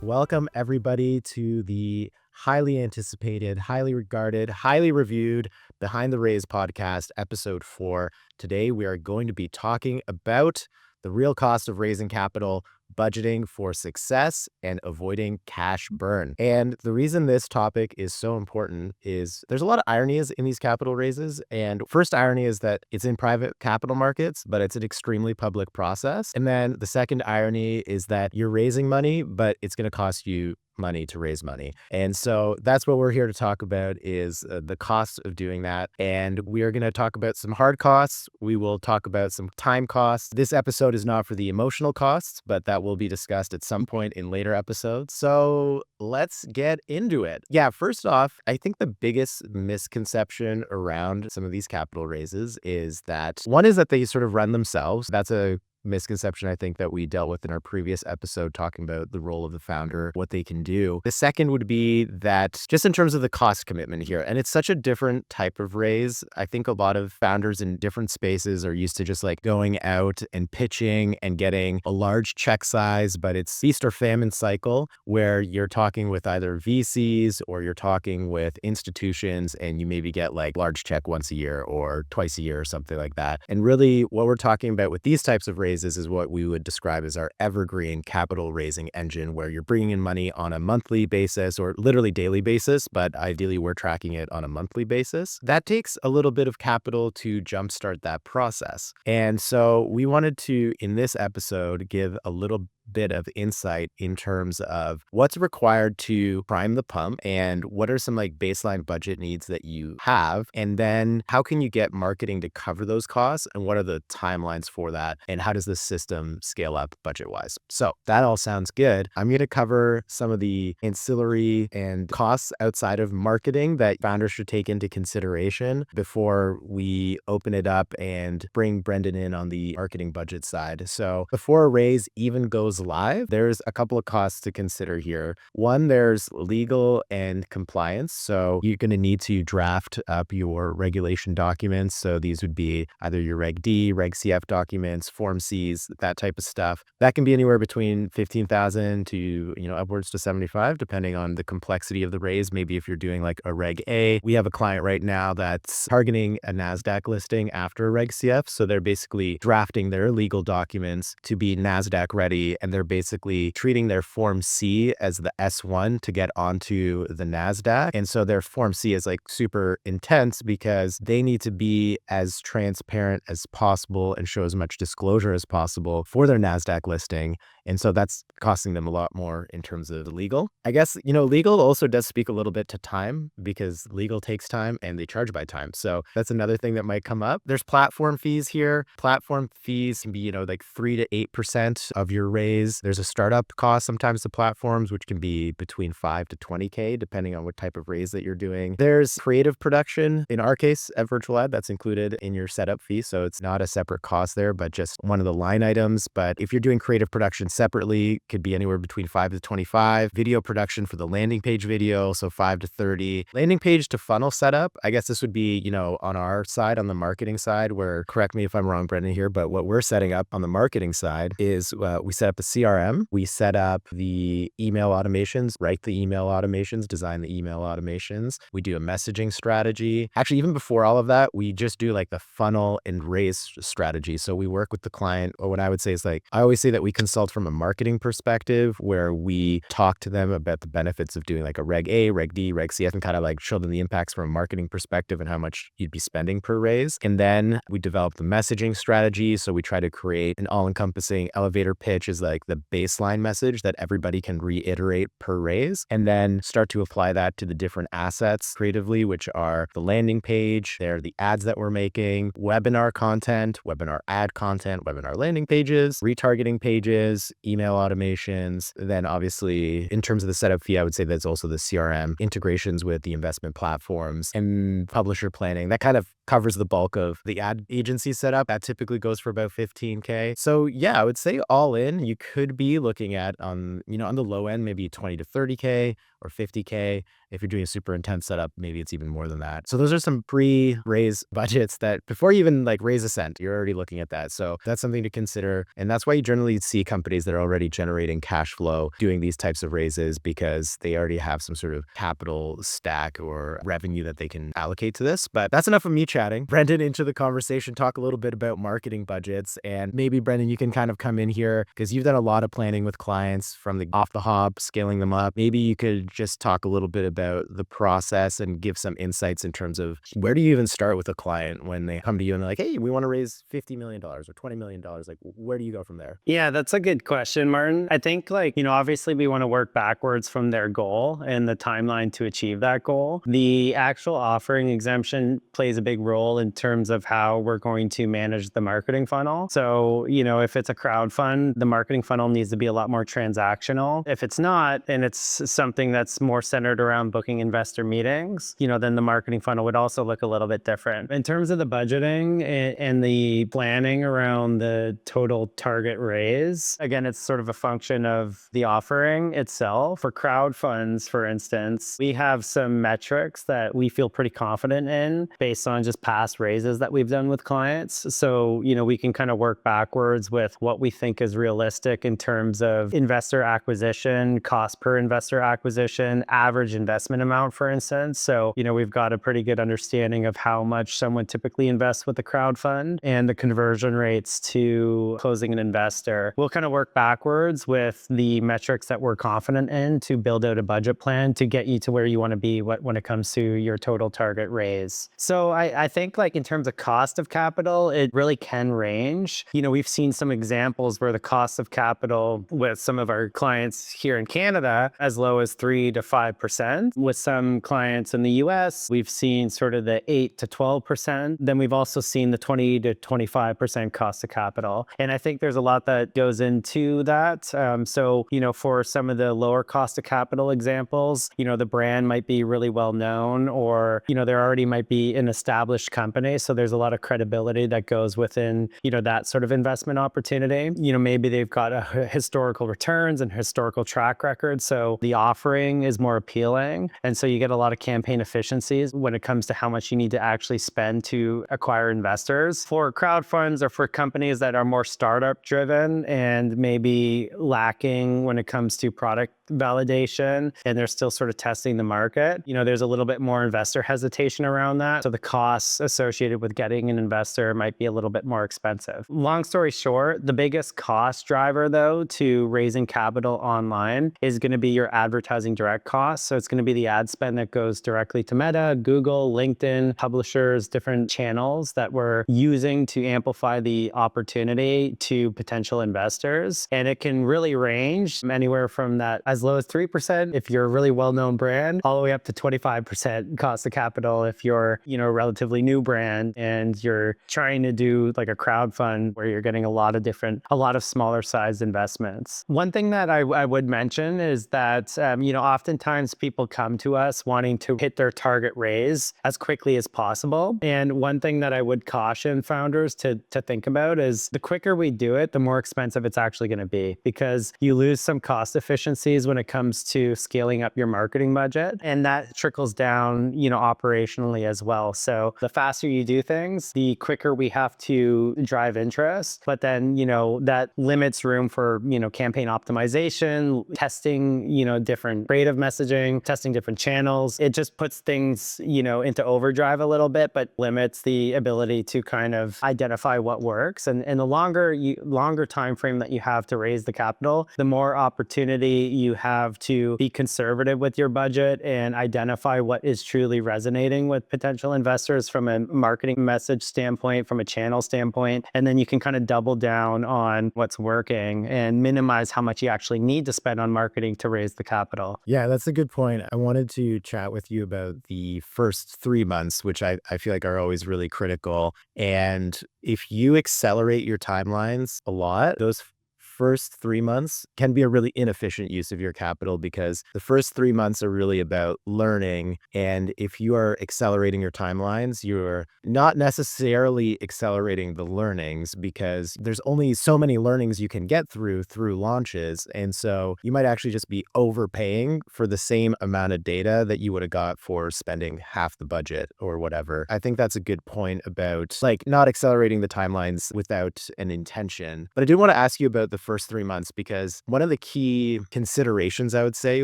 Welcome, everybody, to the highly anticipated, highly regarded, highly reviewed Behind the Raise podcast, episode 4. Today, we are going to be talking about the real cost of raising capital, budgeting for success, and avoiding cash burn. And the reason this topic is so important is there's a lot of ironies in these capital raises. And first irony is that it's in private capital markets, but it's an extremely public process. And then the second irony is that you're raising money, but it's going to cost you money to raise money. And so that's what we're here to talk about is the cost of doing that. And we are going to talk about some hard costs. We will talk about some time costs. This episode is not for the emotional costs, but that will be discussed at some point in later episodes. So let's get into it. Yeah, first off, I think the biggest misconception around some of these capital raises is that one is that they sort of run themselves. That's a misconception I think that we dealt with in our previous episode talking about the role of the founder, what they can do. The second would be that just in terms of the cost commitment here, and it's such a different type of raise. I think a lot of founders in different spaces are used to just like going out and pitching and getting a large check size, but it's feast or famine cycle where you're talking with either VCs or you're talking with institutions and you maybe get like large check once a year or twice a year or something like that. And really what we're talking about with these types of raises is what we would describe as our evergreen capital raising engine, where you're bringing in money on a monthly basis or literally daily basis, but ideally we're tracking it on a monthly basis. That takes a little bit of capital to jumpstart that process. And so we wanted to, in this episode, give a little bit of insight in terms of what's required to prime the pump and what are some like baseline budget needs that you have, and then how can you get marketing to cover those costs and what are the timelines for that and how does the system scale up budget wise. So that all sounds good. I'm going to cover some of the ancillary and costs outside of marketing that founders should take into consideration before we open it up and bring Brendan in on the marketing budget side. So before a raise even goes live, there's a couple of costs to consider here. One, there's legal and compliance. So you're going to need to draft up your regulation documents. So these would be either your Reg D, Reg CF documents, Form Cs, that type of stuff. That can be anywhere between 15,000 to, upwards to 75, depending on the complexity of the raise. Maybe if you're doing like a Reg A, we have a client right now that's targeting a NASDAQ listing after a Reg CF. So they're basically drafting their legal documents to be NASDAQ ready, and they're basically treating their Form C as the S1 to get onto the NASDAQ. And so their Form C is like super intense because they need to be as transparent as possible and show as much disclosure as possible for their NASDAQ listing. And so that's costing them a lot more in terms of the legal. I guess, legal also does speak a little bit to time because legal takes time and they charge by time. So that's another thing that might come up. There's platform fees here. Platform fees can be, like 3 to 8% of your raise. There's a startup cost sometimes to platforms, which can be between 5 to 20K, depending on what type of raise that you're doing. There's creative production. In our case, at Virtual Ad, that's included in your setup fee. So it's not a separate cost there, but just one of the line items. But if you're doing creative production separately, could be anywhere between 5 to 25. Video production for the landing page video, so 5 to 30. Landing page to funnel setup, I guess this would be, on our side, on the marketing side, where, correct me if I'm wrong, Brendan, here, but what we're setting up on the marketing side is we set up the CRM, we set up the email automations, write the email automations, design the email automations. We do a messaging strategy. Actually, even before all of that, we just do like the funnel and raise strategy. So we work with the client, or what I would say is like, I always say that we consult from a marketing perspective where we talk to them about the benefits of doing like a Reg A, Reg D, Reg CF, and kind of like show them the impacts from a marketing perspective and how much you'd be spending per raise. And then we develop the messaging strategy. So we try to create an all-encompassing elevator pitch is like the baseline message that everybody can reiterate per raise, and then start to apply that to the different assets creatively, which are the landing page, they're the ads that we're making, webinar content, webinar ad content, webinar landing pages, retargeting pages, email automations. Then obviously in terms of the setup fee, I would say that's also the CRM integrations with the investment platforms and publisher planning. That kind of covers the bulk of the ad agency setup. That typically goes for about 15K. So yeah, I would say all in, you could be looking at on the low end, maybe 20 to 30K or 50K. If you're doing a super intense setup, maybe it's even more than that. So those are some pre-raise budgets that before you even like raise a cent, you're already looking at that. So that's something to consider. And that's why you generally see companies ways they're already generating cash flow doing these types of raises because they already have some sort of capital stack or revenue that they can allocate to this. But that's enough of me chatting. Brendan, into the conversation, talk a little bit about marketing budgets. And maybe, Brendan, you can kind of come in here because you've done a lot of planning with clients from the off the hop, scaling them up. Maybe you could just talk a little bit about the process and give some insights in terms of where do you even start with a client when they come to you and they're like, hey, we want to raise $50 million or $20 million. Like, where do you go from there? Yeah, that's a good question, Martin. I think obviously we want to work backwards from their goal and the timeline to achieve that goal. The actual offering exemption plays a big role in terms of how we're going to manage the marketing funnel. So, if it's a crowd fund, the marketing funnel needs to be a lot more transactional. If it's not, and it's something that's more centered around booking investor meetings, then the marketing funnel would also look a little bit different. In terms of the budgeting and the planning around the total target raise, again, it's sort of a function of the offering itself. For crowd funds, for instance, we have some metrics that we feel pretty confident in based on just past raises that we've done with clients. So, we can kind of work backwards with what we think is realistic in terms of investor acquisition, cost per investor acquisition, average investment amount, for instance. So, we've got a pretty good understanding of how much someone typically invests with the crowd fund and the conversion rates to closing an investor. We'll kind of work backwards with the metrics that we're confident in to build out a budget plan to get you to where you want to be when it comes to your total target raise. So I think in terms of cost of capital, it really can range. We've seen some examples where the cost of capital with some of our clients here in Canada as low as 3 to 5%. With some clients in the US, we've seen sort of the 8 to 12%. Then we've also seen the 20 to 25% cost of capital. And I think there's a lot that goes into that. So, for some of the lower cost of capital examples, the brand might be really well known, or, there already might be an established company. So there's a lot of credibility that goes within, that sort of investment opportunity. Maybe they've got a historical returns and historical track record. So the offering is more appealing. And so you get a lot of campaign efficiencies when it comes to how much you need to actually spend to acquire investors. For crowd funds or for companies that are more startup driven and maybe lacking when it comes to product validation, and they're still sort of testing the market, there's a little bit more investor hesitation around that. So the costs associated with getting an investor might be a little bit more expensive. Long story short, the biggest cost driver though to raising capital online is going to be your advertising direct costs. So it's going to be the ad spend that goes directly to Meta, Google, LinkedIn, publishers, different channels that we're using to amplify the opportunity to potential investors. And it can really range anywhere from that as low as 3% if you're a really well-known brand, all the way up to 25% cost of capital if you're, a relatively new brand and you're trying to do like a crowd fund where you're getting a lot of smaller sized investments. One thing that I would mention is that, oftentimes people come to us wanting to hit their target raise as quickly as possible. And one thing that I would caution founders to think about is the quicker we do it, the more expensive it's actually going to be, because you lose some cost efficiencies when it comes to scaling up your marketing budget. And that trickles down, operationally as well. So the faster you do things, the quicker we have to drive interest. But then, that limits room for, campaign optimization, testing, different creative messaging, testing different channels. It just puts things, into overdrive a little bit, but limits the ability to kind of identify what works. And the longer time frame that you have to raise the capital, the more opportunity you have to be conservative with your budget and identify what is truly resonating with potential investors from a marketing message standpoint, from a channel standpoint. And then you can kind of double down on what's working and minimize how much you actually need to spend on marketing to raise the capital. Yeah, that's a good point. I wanted to chat with you about the first 3 months, which I feel like are always really critical. And if you accelerate your timelines a lot, those first 3 months can be a really inefficient use of your capital, because the first 3 months are really about learning. And if you are accelerating your timelines, you're not necessarily accelerating the learnings, because there's only so many learnings you can get through launches. And so you might actually just be overpaying for the same amount of data that you would have got for spending half the budget or whatever. I think that's a good point about not accelerating the timelines without an intention. But I do want to ask you about the first 3 months, because one of the key considerations I would say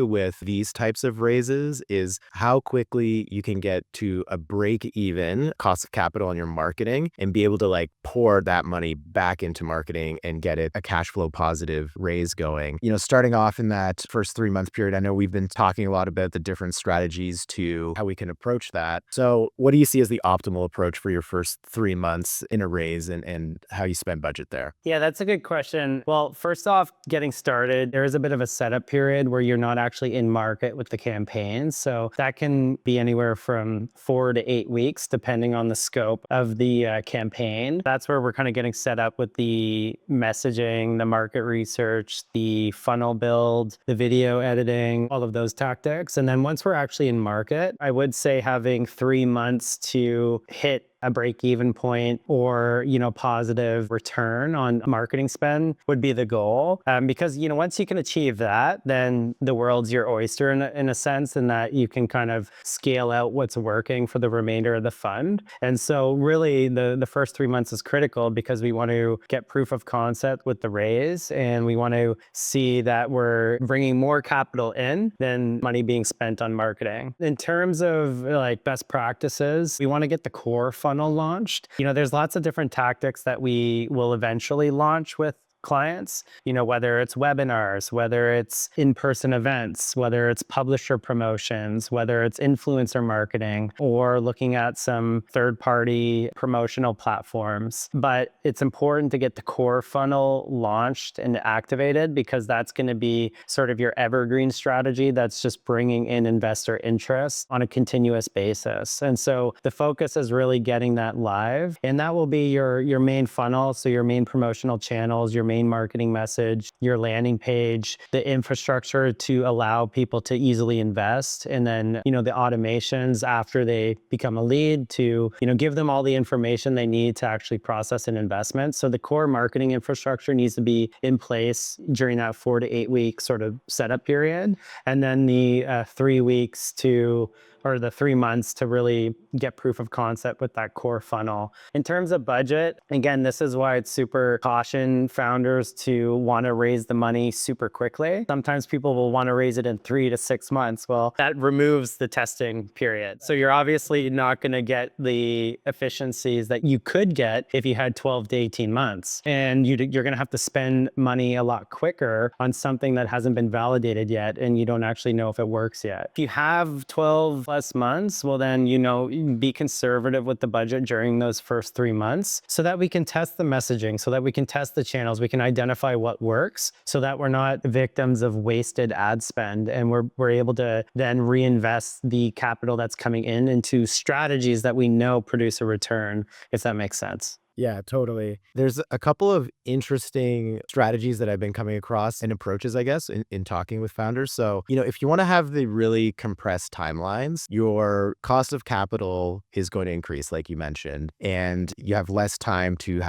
with these types of raises is how quickly you can get to a break even cost of capital on your marketing and be able to like pour that money back into marketing and get it a cash flow positive raise going. Starting off in that first 3 month period, I know we've been talking a lot about the different strategies to how we can approach that. So what do you see as the optimal approach for your first 3 months in a raise, and how you spend budget there? Yeah, that's a good question. Well, first off, getting started, there is a bit of a setup period where you're not actually in market with the campaign. So that can be anywhere from 4 to 8 weeks, depending on the scope of the campaign. That's where we're kind of getting set up with the messaging, the market research, the funnel build, the video editing, all of those tactics. And then once we're actually in market, I would say having 3 months to hit a break-even point or, positive return on marketing spend would be the goal. Because, once you can achieve that, then the world's your oyster in a sense, in that you can kind of scale out what's working for the remainder of the fund. And so really the first 3 months is critical because we want to get proof of concept with the raise, and we want to see that we're bringing more capital in than money being spent on marketing. In terms of like best practices, we want to get the core funnel launched. There's lots of different tactics that we will eventually launch with clients, whether it's webinars, whether it's in-person events, whether it's publisher promotions, whether it's influencer marketing, or looking at some third-party promotional platforms. But it's important to get the core funnel launched and activated, because that's going to be sort of your evergreen strategy that's just bringing in investor interest on a continuous basis. And so the focus is really getting that live, and that will be your main funnel. So your main promotional channels, your main marketing message, your landing page, the infrastructure to allow people to easily invest, and then, the automations after they become a lead to, give them all the information they need to actually process an investment. So the core marketing infrastructure needs to be in place during that 4 to 8 week sort of setup period. And then the 3 weeks to or the 3 months to really get proof of concept with that core funnel. In terms of budget, again, this is why it's super caution founders to want to raise the money super quickly. Sometimes people will want to raise it in 3 to 6 months. Well, that removes the testing period. So you're obviously not going to get the efficiencies that you could get if you had 12 to 18 months. And you're going to have to spend money a lot quicker on something that hasn't been validated yet, and you don't actually know if it works yet. If you have 12 plus months, well then, be conservative with the budget during those first 3 months so that we can test the messaging, so that we can test the channels, we can identify what works, so that we're not victims of wasted ad spend, and we're able to then reinvest the capital that's coming in into strategies that we know produce a return, if that makes sense. Yeah, totally. There's a couple of interesting strategies that I've been coming across and approaches, I guess, in talking with founders. So, if you want to have the really compressed timelines, your cost of capital is going to increase, like you mentioned, and you have less time to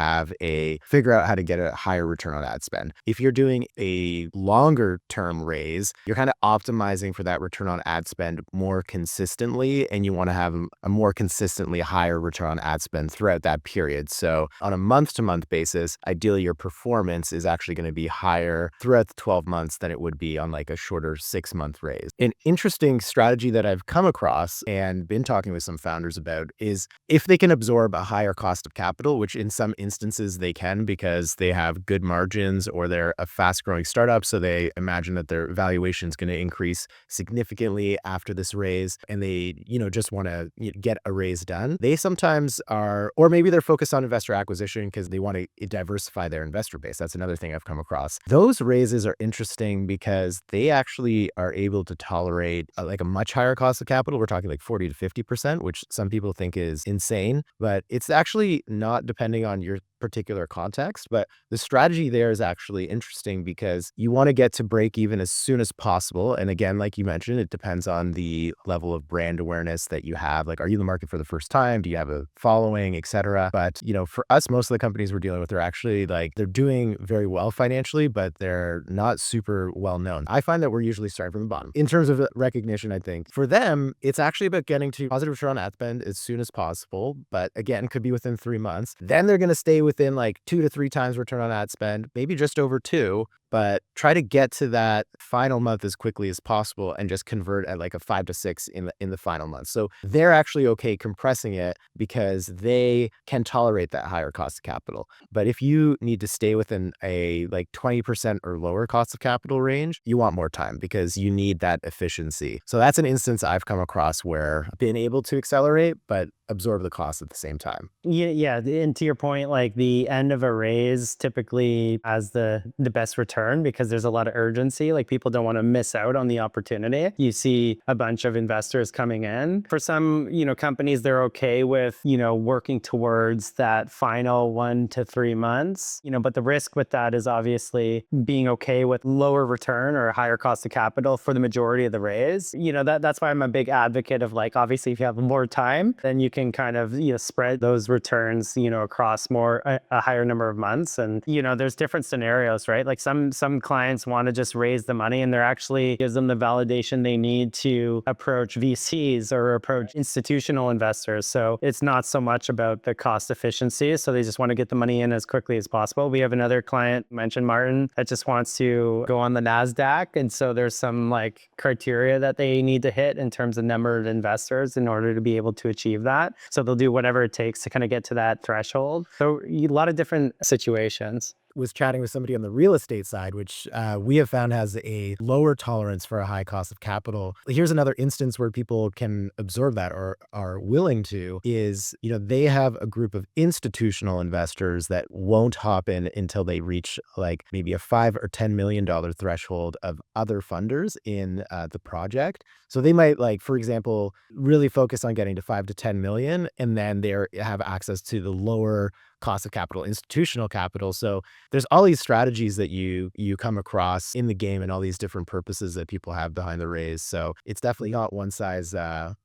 figure out how to get a higher return on ad spend. If you're doing a longer term raise, you're kind of optimizing for that return on ad spend more consistently, and you want to have a more consistently higher return on ad spend throughout that period. So on a month-to-month basis, ideally your performance is actually going to be higher throughout the 12 months than it would be on like a shorter 6-month raise. An interesting strategy that I've come across and been talking with some founders about is if they can absorb a higher cost of capital, which in some instances they can because they have good margins or they're a fast-growing startup, so they imagine that their valuation is going to increase significantly after this raise, and they, just want to get a raise done. They sometimes are, or maybe they're focused on investor acquisition because they want to diversify their investor base. That's another thing I've come across. Those raises are interesting because they actually are able to tolerate like a much higher cost of capital. We're talking like 40 to 50%, which some people think is insane, but it's actually not, depending on your particular context. But the strategy there is actually interesting because you want to get to break even as soon as possible. And again, like you mentioned, it depends on the level of brand awareness that you have. Like, are you in the market for the first time? Do you have a following, etc.? But, for us, most of the companies we're dealing with are actually they're doing very well financially, but they're not super well known. I find that we're usually starting from the bottom. In terms of recognition, I think for them, it's actually about getting to positive return on ad spend as soon as possible. But again, could be within 3 months. Then they're going to stay within like 2 to 3 times return on ad spend, maybe just over two, but try to get to that final month as quickly as possible and just convert at like a 5 to 6 in the final month. So they're actually okay compressing it because they can tolerate that higher cost of capital. But if you need to stay within a like 20% or lower cost of capital range, you want more time because you need that efficiency. So that's an instance I've come across where I've been able to accelerate, but absorb the cost at the same time. Yeah. And to your point, like the end of a raise typically has the best return because there's a lot of urgency. Like people don't want to miss out on the opportunity. You see a bunch of investors coming in. For some, companies, they're okay with, working towards that final 1 to 3 months. But the risk with that is obviously being okay with lower return or a higher cost of capital for the majority of the raise. That's why I'm a big advocate of like, obviously, if you have more time, then you can kind of spread those returns across a higher number of months. And there's different scenarios, right? Like some clients want to just raise the money and they're actually gives them the validation they need to approach VCs or approach institutional investors. So it's not so much about the cost efficiency, so they just want to get the money in as quickly as possible. We have another client, mentioned Martin, that just wants to go on the NASDAQ, and so there's some like criteria that they need to hit in terms of number of investors in order to be able to achieve that. So they'll do whatever it takes to kind of get to that threshold. So a lot of different situations. Was chatting with somebody on the real estate side, which we have found has a lower tolerance for a high cost of capital. Here's another instance where people can absorb that or are willing to is, they have a group of institutional investors that won't hop in until they reach like maybe a $5 or $10 million threshold of other funders in the project. So they might like, for example, really focus on getting to 5 to 10 million, and then they have access to the lower cost of capital, institutional capital. So there's all these strategies that you come across in the game and all these different purposes that people have behind the raise. So it's definitely not one size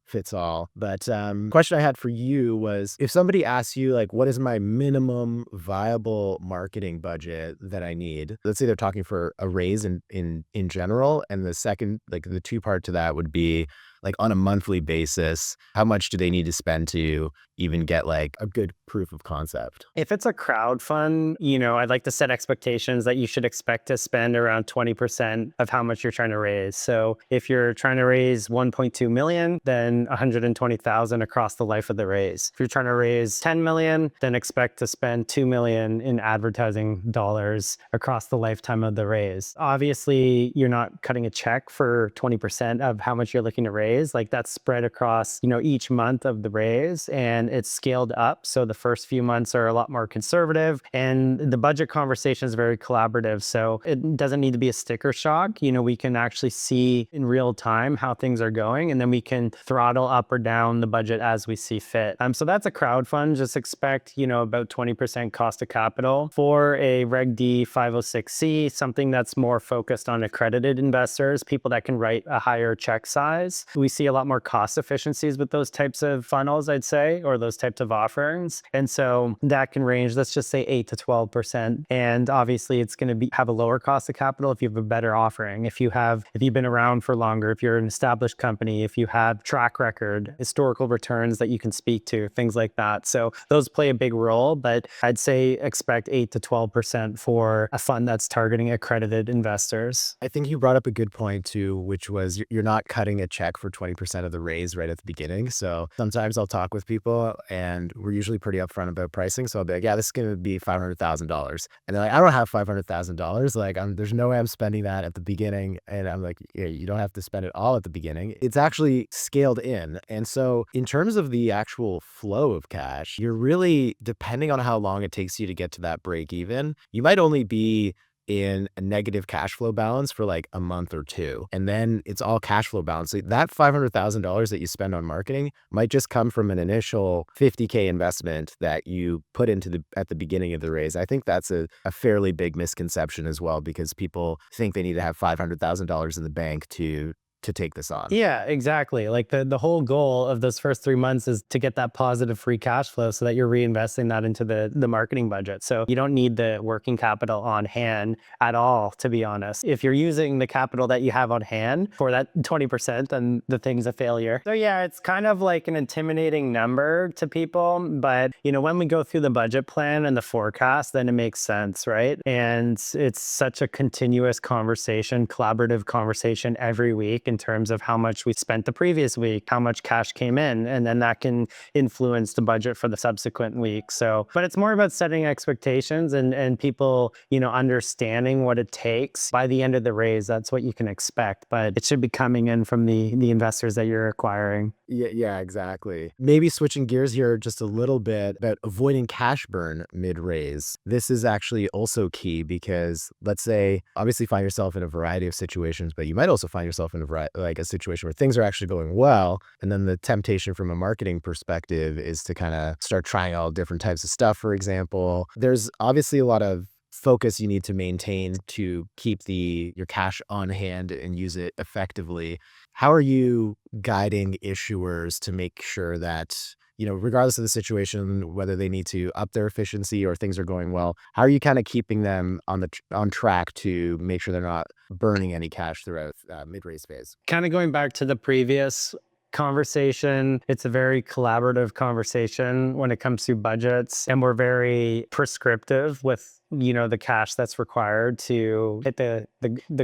fits all. But question I had for you was, if somebody asks you like, what is my minimum viable marketing budget that I need? Let's say they're talking for a raise in general, and the second, like the two part to that would be like on a monthly basis, how much do they need to spend to even get like a good proof of concept? If it's a crowd fund, I'd like to set expectations that you should expect to spend around 20% of how much you're trying to raise. So if you're trying to raise 1.2 million, then 120,000 across the life of the raise. If you're trying to raise 10 million, then expect to spend 2 million in advertising dollars across the lifetime of the raise. Obviously, you're not cutting a check for 20% of how much you're looking to raise. Like that's spread across, each month of the raise, and it's scaled up. So the first few months are a lot more conservative, and the budget conversation is very collaborative. So it doesn't need to be a sticker shock. We can actually see in real time how things are going, and then we can throttle up or down the budget as we see fit. So that's a crowd fund. Just expect, about 20% cost of capital. For a Reg D 506C, something that's more focused on accredited investors, people that can write a higher check size. We see a lot more cost efficiencies with those types of funnels, I'd say, or those types of offerings. And so that can range, let's just say 8 to 12%. And obviously it's going to have a lower cost of capital if you have a better offering. If you've been around for longer, if you're an established company, if you have track record, historical returns that you can speak to, things like that. So those play a big role, but I'd say expect 8 to 12% for a fund that's targeting accredited investors. I think you brought up a good point too, which was you're not cutting a check for 20% of the raise right at the beginning. So sometimes I'll talk with people and we're usually pretty upfront about pricing. So I'll be like, yeah, this is going to be $500,000. And they're like, I don't have $500,000. Like there's no way I'm spending that at the beginning. And I'm like, yeah, you don't have to spend it all at the beginning. It's actually scaled in. And so in terms of the actual flow of cash, you're really, depending on how long it takes you to get to that break even, you might only be in a negative cash flow balance for like a month or two. And then it's all cash flow balance. So that $500,000 that you spend on marketing might just come from an initial $50K investment that you put at the beginning of the raise. I think that's a fairly big misconception as well, because people think they need to have $500,000 in the bank to to take this on. Yeah, exactly. Like the whole goal of those first 3 months is to get that positive free cash flow so that you're reinvesting that into the marketing budget. So you don't need the working capital on hand at all, to be honest. If you're using the capital that you have on hand for that 20%, then the thing's a failure. So yeah, it's kind of like an intimidating number to people. But when we go through the budget plan and the forecast, then it makes sense, right? And it's such a continuous conversation, collaborative conversation every week in terms of how much we spent the previous week, how much cash came in, and then that can influence the budget for the subsequent week. So, but it's more about setting expectations and people, understanding what it takes by the end of the raise. That's what you can expect, but it should be coming in from the investors that you're acquiring. Yeah, exactly. Maybe switching gears here just a little bit about avoiding cash burn mid-raise. This is actually also key because let's say, obviously find yourself in a variety of situations, but you might also find yourself in a situation where things are actually going well. And then the temptation from a marketing perspective is to kind of start trying all different types of stuff, for example. There's obviously a lot of focus you need to maintain to keep your cash on hand and use it effectively. How are you guiding issuers to make sure that, regardless of the situation, whether they need to up their efficiency or things are going well, how are you kind of keeping them on track to make sure they're not burning any cash throughout mid-raise phase? Kind of going back to the previous conversation, it's a very collaborative conversation when it comes to budgets, and we're very prescriptive with the cash that's required to hit the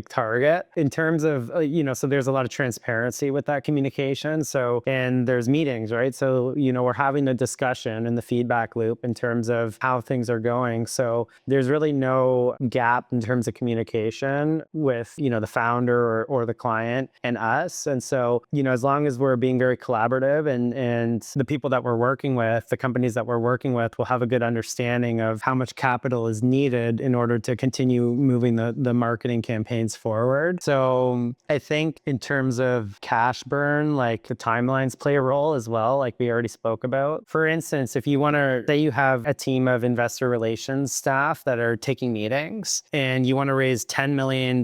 target in terms of so there's a lot of transparency with that communication. So, and there's meetings, right? So we're having the discussion and the feedback loop in terms of how things are going. So there's really no gap in terms of communication with the founder or the client and us. And so as long as we're being very collaborative, and the people that we're working with, the companies that we're working with, will have a good understanding of how much capital is needed in order to continue moving the marketing campaigns forward. So I think in terms of cash burn, like the timelines play a role as well, like we already spoke about. For instance, if you want to say you have a team of investor relations staff that are taking meetings and you want to raise $10 million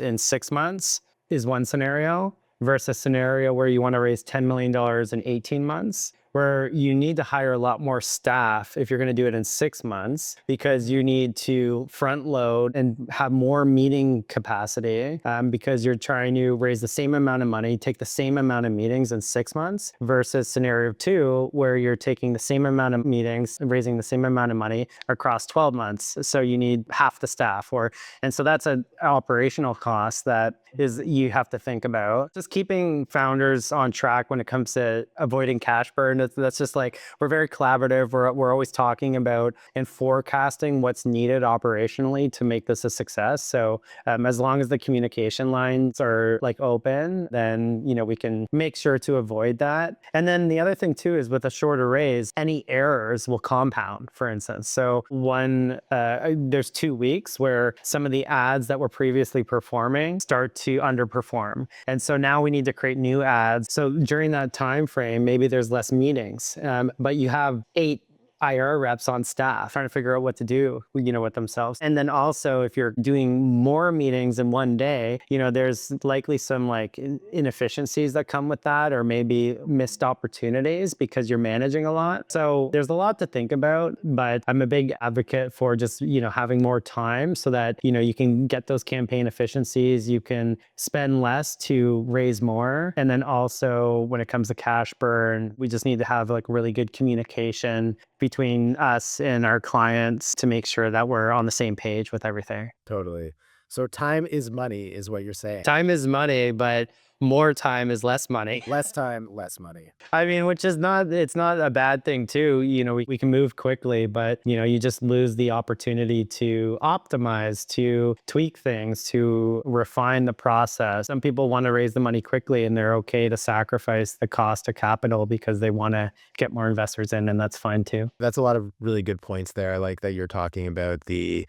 in 6 months, is one scenario, versus a scenario where you want to raise $10 million in 18 months, where you need to hire a lot more staff if you're going to do it in 6 months, because you need to front load and have more meeting capacity, because you're trying to raise the same amount of money, take the same amount of meetings in 6 months, versus scenario 2, where you're taking the same amount of meetings and raising the same amount of money across 12 months. So you need half the staff, and so that's an operational cost that is you have to think about. Just keeping founders on track when it comes to avoiding cash burn. That's just like, we're very collaborative. We're always talking about and forecasting what's needed operationally to make this a success. So as long as the communication lines are like open, then we can make sure to avoid that. And then the other thing too is, with a shorter raise, any errors will compound, for instance. So there's 2 weeks where some of the ads that were previously performing start to underperform, and so now we need to create new ads. So during that time frame, maybe there's less meetings, but you have 8 IR reps on staff trying to figure out what to do, with themselves. And then also, if you're doing more meetings in one day, there's likely some like inefficiencies that come with that, or maybe missed opportunities because you're managing a lot. So there's a lot to think about, but I'm a big advocate for just, having more time so that, you can get those campaign efficiencies, you can spend less to raise more. And then also, when it comes to cash burn, we just need to have like really good communication between us and our clients to make sure that we're on the same page with everything. Totally. So time is money is what you're saying. Time is money, but more time is less money. Less time, less money. I mean, which is it's not a bad thing too. We can move quickly, but you just lose the opportunity to optimize, to tweak things, to refine the process. Some people want to raise the money quickly, and they're okay to sacrifice the cost of capital because they want to get more investors in, and that's fine too. That's a lot of really good points there, like that you're talking about the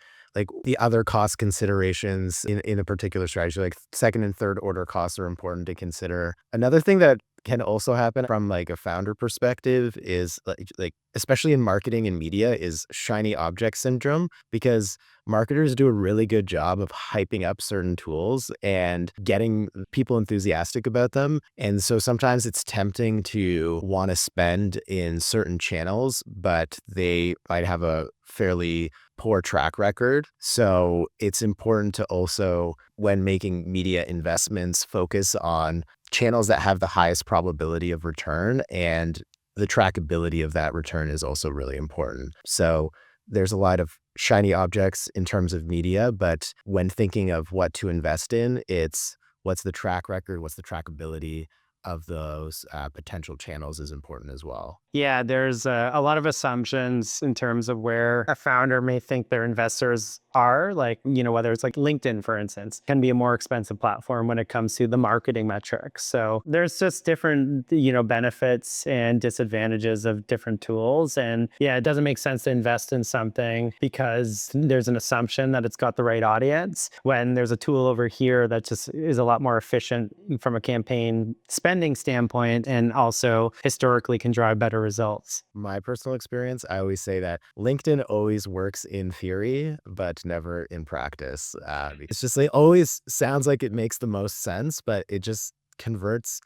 other cost considerations in a particular strategy, like second and third order costs are important to consider. Another thing that can also happen from like a founder perspective is like especially in marketing and media is shiny object syndrome because marketers do a really good job of hyping up certain tools and getting people enthusiastic about them. And so sometimes it's tempting to want to spend in certain channels, but they might have a fairly poor track record. So it's important to also, when making media investments, focus on channels that have the highest probability of return, and the trackability of that return is also really important. So there's a lot of shiny objects in terms of media, but when thinking of what to invest in, it's what's the track record, what's the trackability of those potential channels is important as well. Yeah, there's a lot of assumptions in terms of where a founder may think their investors are. Like, whether it's like LinkedIn, for instance, can be a more expensive platform when it comes to the marketing metrics. So there's just different, benefits and disadvantages of different tools. And yeah, it doesn't make sense to invest in something because there's an assumption that it's got the right audience when there's a tool over here that just is a lot more efficient from a campaign spending standpoint and also historically can drive better results. My personal experience, I always say that LinkedIn always works in theory, but never in practice. It's just, it always sounds like it makes the most sense, but it just converts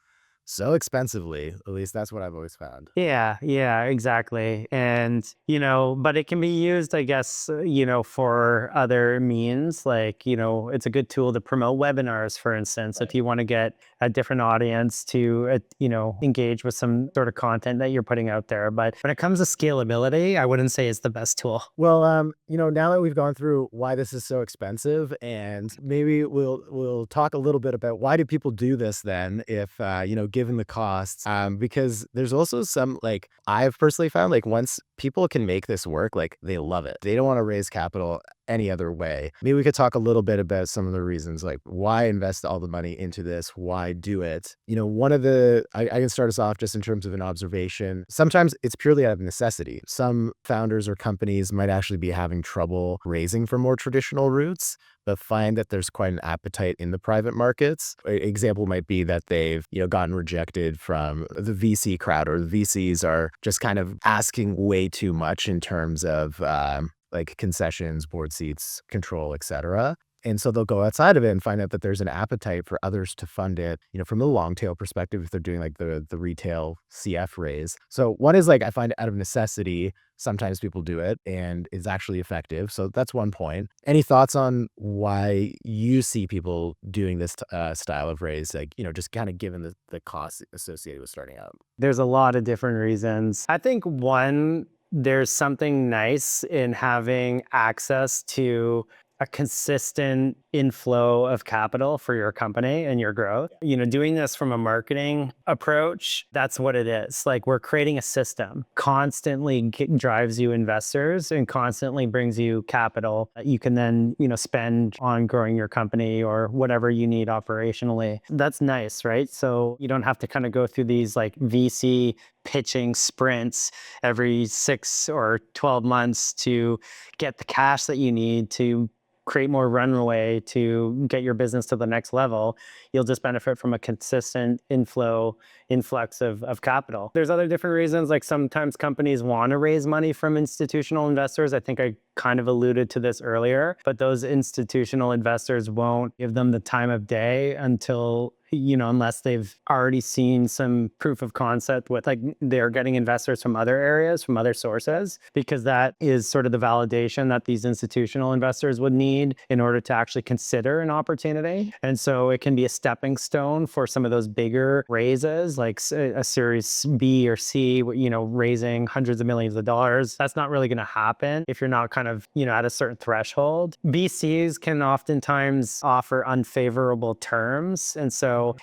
so expensively. At least that's what I've always found. Yeah, yeah, exactly. And, but it can be used, I guess, for other means. Like, it's a good tool to promote webinars, for instance, if you want to get a different audience to, engage with some sort of content that you're putting out there. But when it comes to scalability, I wouldn't say it's the best tool. Well, now that we've gone through why this is so expensive, and maybe we'll talk a little bit about why do people do this then, if given the costs, because there's also some like I've personally found like once people can make this work, like they love it. They don't want to raise capital any other way. Maybe we could talk a little bit about some of the reasons, like why invest all the money into this? Why do it? One of the, I can start us off just in terms of an observation. Sometimes it's purely out of necessity. Some founders or companies might actually be having trouble raising from more traditional routes, but find that there's quite an appetite in the private markets. Example might be that they've, gotten rejected from the VC crowd, or the VCs are just kind of asking way too much in terms of like concessions, board seats, control, etc. And so they'll go outside of it and find out that there's an appetite for others to fund it, from the long tail perspective, if they're doing like the retail CF raise. So one is like, I find out of necessity, sometimes people do it and it's actually effective. So that's one point. Any thoughts on why you see people doing this style of raise, like, just kind of given the costs associated with starting out? There's a lot of different reasons. I think one, there's something nice in having access to a consistent inflow of capital for your company and your growth. Doing this from a marketing approach, that's what it is. Like, we're creating a system, constantly drives you investors and constantly brings you capital that you can then, spend on growing your company or whatever you need operationally. That's nice, right? So you don't have to kind of go through these like VC pitching sprints every 6 or 12 months to get the cash that you need to create more runway to get your business to the next level. You'll just benefit from a consistent influx of capital. There's other different reasons, like sometimes companies want to raise money from institutional investors. I think I kind of alluded to this earlier, but those institutional investors won't give them the time of day until, unless they've already seen some proof of concept with like they're getting investors from other areas, from other sources, because that is sort of the validation that these institutional investors would need in order to actually consider an opportunity. And so it can be a stepping stone for some of those bigger raises, like a series B or C, raising hundreds of millions of dollars. That's not really going to happen if you're not kind of, at a certain threshold. VCs can oftentimes offer unfavorable terms.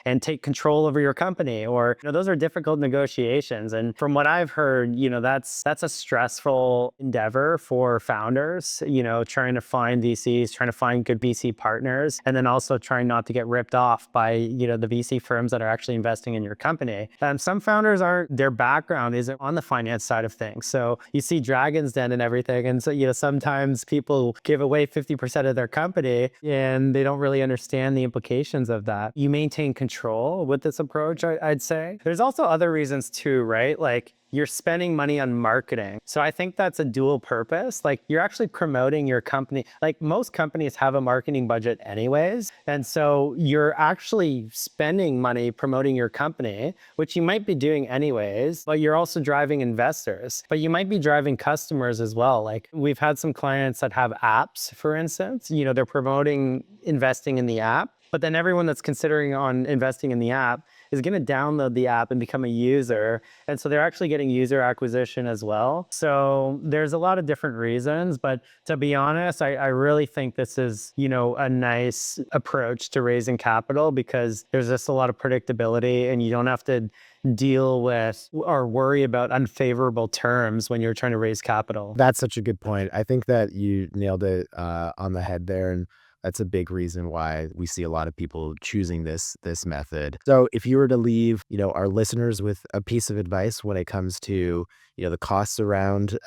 And take control over your company, or those are difficult negotiations. And from what I've heard, that's a stressful endeavor for founders, trying to find VCs, trying to find good VC partners, and then also trying not to get ripped off by the VC firms that are actually investing in your company. Some founders their background isn't on the finance side of things, so you see Dragon's Den and everything, and so some sometimes people give away 50% of their company and they don't really understand the implications of that. You maintain control with this approach, I'd say. There's also other reasons too, right? Like you're spending money on marketing. So I think that's a dual purpose. Like you're actually promoting your company. Like most companies have a marketing budget anyways. And so you're actually spending money promoting your company, which you might be doing anyways, but you're also driving investors, but you might be driving customers as well. Like we've had some clients that have apps, for instance, they're promoting investing in the app, but then everyone that's considering on investing in the app is going to download the app and become a user. And so they're actually getting user acquisition as well. So there's a lot of different reasons, but to be honest, I really think this is, a nice approach to raising capital because there's just a lot of predictability and you don't have to deal with or worry about unfavorable terms when you're trying to raise capital. That's such a good point. I think that you nailed it on the head there, and that's a big reason why we see a lot of people choosing this method. So, if you were to leave, our listeners with a piece of advice when it comes to, the costs around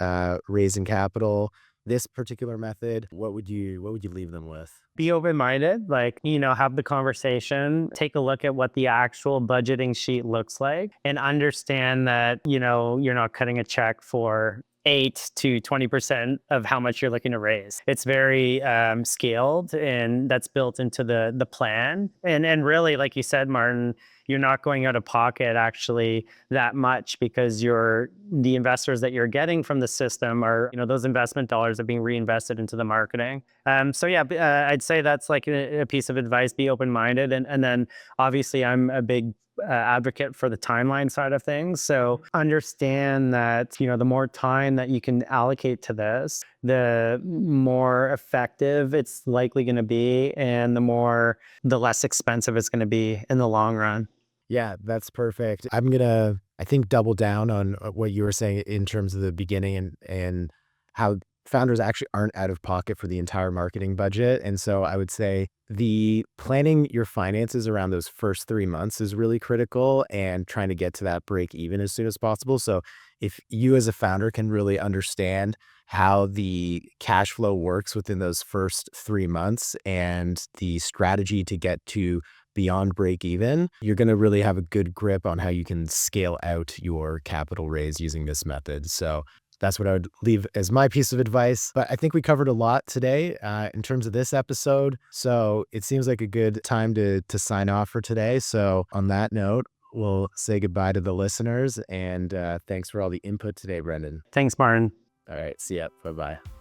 raising capital, this particular method, what would you leave them with? Be open-minded, like, have the conversation, take a look at what the actual budgeting sheet looks like and understand that, you're not cutting a check for 8 to 20% of how much you're looking to raise. It's very scaled and that's built into the plan. And really, like you said, Martin, you're not going out of pocket actually that much because the investors that you're getting from the system are, those investment dollars are being reinvested into the marketing. So yeah, I'd say that's like a piece of advice, be open-minded. And then obviously I'm a big advocate for the timeline side of things. So understand that, the more time that you can allocate to this, the more effective it's likely going to be and the less expensive it's going to be in the long run. Yeah, that's perfect. I'm gonna, I think, double down on what you were saying in terms of the beginning and how founders actually aren't out of pocket for the entire marketing budget. And so I would say the planning your finances around those first 3 months is really critical and trying to get to that break even as soon as possible. So if you as a founder can really understand how the cash flow works within those first 3 months and the strategy to get to beyond break even, you're going to really have a good grip on how you can scale out your capital raise using this method. So that's what I would leave as my piece of advice. But I think we covered a lot today in terms of this episode. So it seems like a good time to sign off for today. So on that note, we'll say goodbye to the listeners. And thanks for all the input today, Brendan. Thanks, Martin. All right. See ya. Bye-bye.